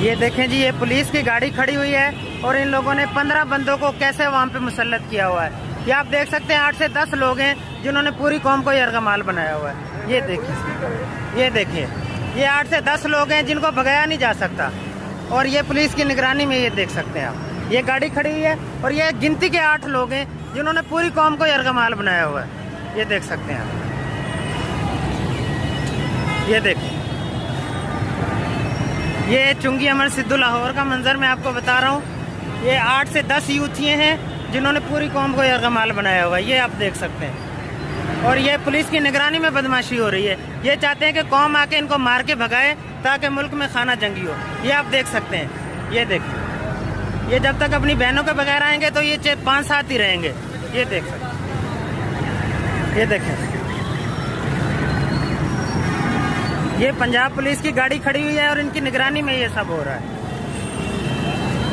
ये देखें जी, ये पुलिस की गाड़ी खड़ी हुई है और इन लोगों ने 15 बंदों को कैसे वहाँ पे मुसल्लत किया हुआ है। ये आप देख सकते हैं 8 से 10 लोग हैं जिन्होंने पूरी कौम को यरगमाल बनाया हुआ है। ये देखिए, ये 8 से 10 लोग हैं जिनको भगाया नहीं जा सकता और ये पुलिस की निगरानी में, ये देख सकते हैं आप, ये गाड़ी खड़ी हुई है और ये गिनती के 8 लोग हैं जिन्होंने पूरी कौम को यरगमाल बनाया हुआ है। ये देख सकते हैं आप, ये देखिए, ये चुंगी अमर सिद्धू लाहौर का मंजर मैं आपको बता रहा हूँ। ये 8 से 10 यूथिये हैं जिन्होंने पूरी कौम को यरगमाल बनाया हुआ है। ये आप देख सकते हैं और ये पुलिस की निगरानी में बदमाशी हो रही है। ये चाहते हैं कि कौम आके इनको मार के भगाए ताकि मुल्क में खाना जंगी हो। ये आप देख सकते हैं, ये देखिए, ये जब तक अपनी बहनों के बगैर आएंगे तो ये 5-7 ही रहेंगे। ये देख सकते हैं, ये देखें, ये पंजाब पुलिस की गाड़ी खड़ी हुई है और इनकी निगरानी में ये सब हो रहा है।